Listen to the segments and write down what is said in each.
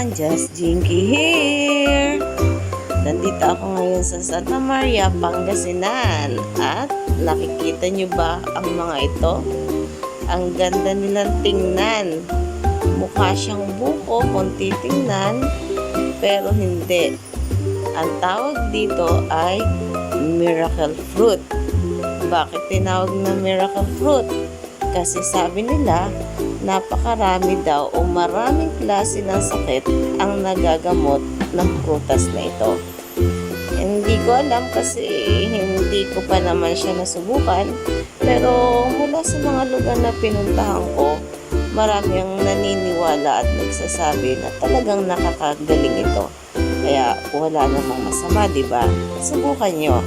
everyone, Just Jinky here. Nandito ako ngayon sa Santa Maria, Pangasinan. At nakikita nyo ba ang mga ito? Ang ganda nilang tingnan. Mukha siyang buko kung titingnan, pero hindi. Ang tawag dito ay miracle fruit. Bakit tinawag na miracle fruit? Kasi sabi nila, napakarami daw o maraming klase ng sakit ang nagagamot ng prutas na ito. Hindi ko alam kasi hindi ko pa naman siya nasubukan, pero mula sa mga lugar na pinuntahan ko, marami ang naniniwala at nagsasabi na talagang nakakagaling ito. Kaya wala namang masama, di ba? Subukan nyo.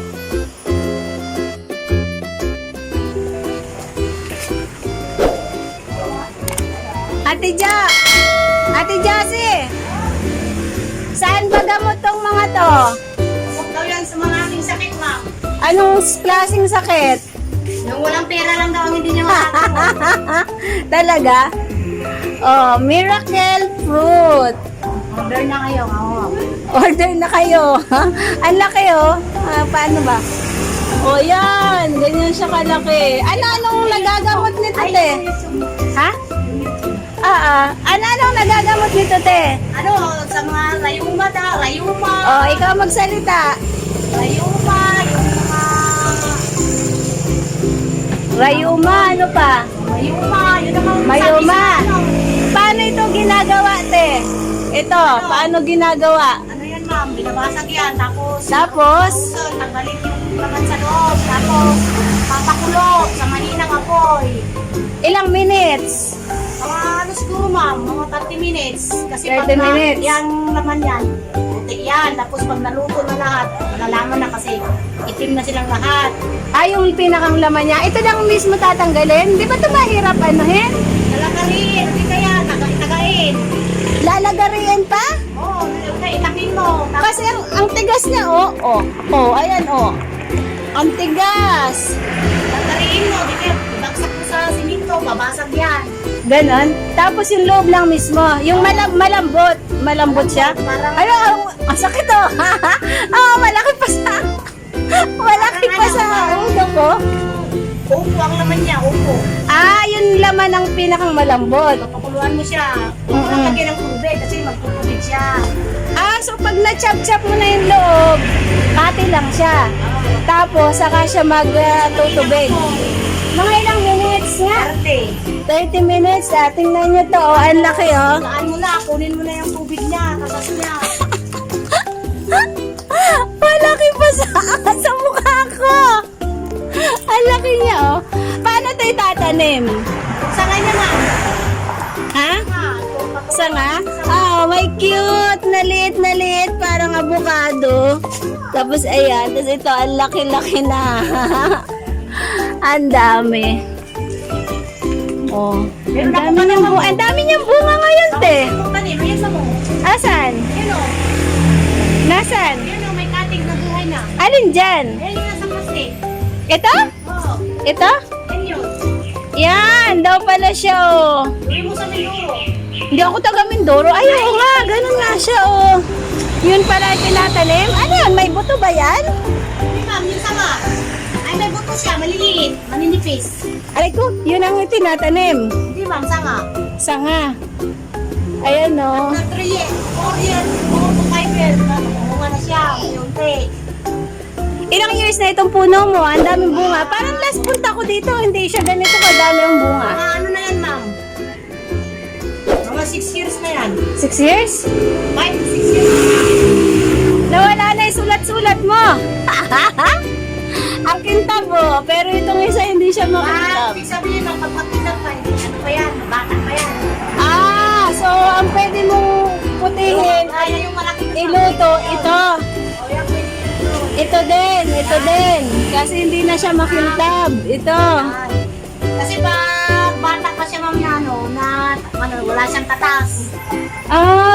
Ate Jassy, saan ba gamot tong mga to? Huwag daw yan sa maraming sakit, ma'am. Anong klaseng sakit? Yung walang pera lang daw ang hindi niya makakapon. Talaga? Oh, miracle fruit. Order na kayo, Order na kayo. Ang laki oh. Paano ba? Oh, yan. Ganyan siya kalaki. Anong nagagamot nito, te? Ha? Anong nagagamot nito, te? Ano, sa mga rayuma daw, rayuma. Oh, ikaw magsalita. Rayuma, yung mga... Rayuma, ano pa? Rayuma, yun naman. Mayuma. Sabi sa ano. Paano ito ginagawa, te? Ito, paano ginagawa? Ano yan, ma'am? Binabasag yan. Tapos, Tapos? tanggalin yung laman sa loob. Tapos, papakulot sa maninang apoy. Ilang minutes? Mga ano siguro, ma'am? Mga 30 minutes. Kasi 30 pag minutes. Yan laman yan. Puti yan. Tapos pag naluto na lahat, malalaman na kasi itim na silang lahat. Yung pinakang laman niya. Ito lang mismo tatanggalin. Di ba ito mahirap anuhin? Talagarin. Hindi kaya. Tagain. Lalagariin pa? Oo. Itakin mo. Tapos, Kasi ang tigas niya, ayan, ang tigas. tagarin mo. Di kaya ibagsak mo sa siminto. Babasag yan. Ganon. Tapos yung loob lang mismo. Yung malambot. Malambot siya. Parang- Ang sakit oh. Malaki pa sa... Malaki pa sa ulo ko. Upo ang laman niya. Upo. Yung laman ng pinakang malambot. Papakuluan mo siya. Huwag mo lagyan ng tubig kasi magtutubig siya. So pag na-chop-chop mo na yung loob, pati lang siya. Tapos, saka siya magtutubig. Mga ilang minutes nga? 30 minutes. Tingnan nyo to. Ang laki oh. Saan mo na. Kunin mo na yung tubig niya. Kasas niya. Malaki pa sa mukha ko. Ang laki niya oh. Paano ito itatanim? Sa kanya, ma'am. Ha? Sanga? May cute. Na liit. Parang avocado. Tapos ayan. Tapos ito, ang laki-laki na. Ang dami. Oh. Ang dami niyang bunga ngayon, te. May isa mo. Asan? Yun o. Nasan? Yun o. May katig na buhay na. Alin dyan? Yan yung nasa plastic. Ito? Oo. Ito? Yan yun. Yan, daw pala siya, oh. Bili mo sa Mindoro. Hindi ako taga Mindoro. Ay, oo nga, ganun nga siya, oh. Yun pala yung tinatanim. Ano yun, may buto ba yan? Hindi, ma'am. Yung sama. Ay, may buto siya. Maliliit. Maninipis. Aray ko, yun ang tinatanim. Hindi, ma'am. Sama. Sanga. Ayan, oh. After 3 years, 4 years, 4 to 5 years, bunga na siya. Unti. Ilang years na itong puno mo? Ang daming bunga. Parang last punta ko dito, hindi siya ganito kadami ang bunga. Mga ano na yan, ma'am? Mga 6 years na yan. 6 years? 5 to 6 years. Nawala na yung sulat-sulat mo. Ang kintab mo, pero itong isa hindi siya makintab. Ibig sabihin, ang pagpapitan pa, ano pa yan? Bata pa yan. So ang pwede mong putihin ay Kaya yung malaki na iluto ito. O, yan pwede ito. Ito din. Kasi hindi na siya makintab. Ito. Kasi pag bata pa siya, ma'am, na wala siyang katas.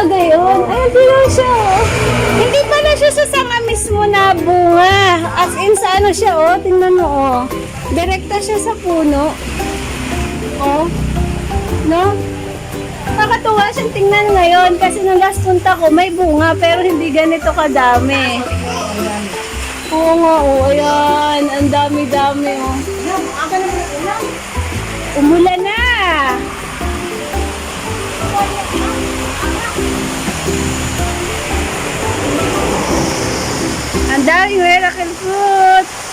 Gayon. Ay, hindi na siya, oh. Hindi pala siya sa sanga mismo na bunga. As in, sa ano siya, oh. Tingnan mo, oh. Direkta siya sa puno. Oh. No? Nakakatuwa siyang tingnan ngayon kasi nung last punta ko may bunga pero hindi ganito kadami. Oo nga, oh, ayan. Ang dami-dami, oh. Umulan na! Ang daming miracle fruit!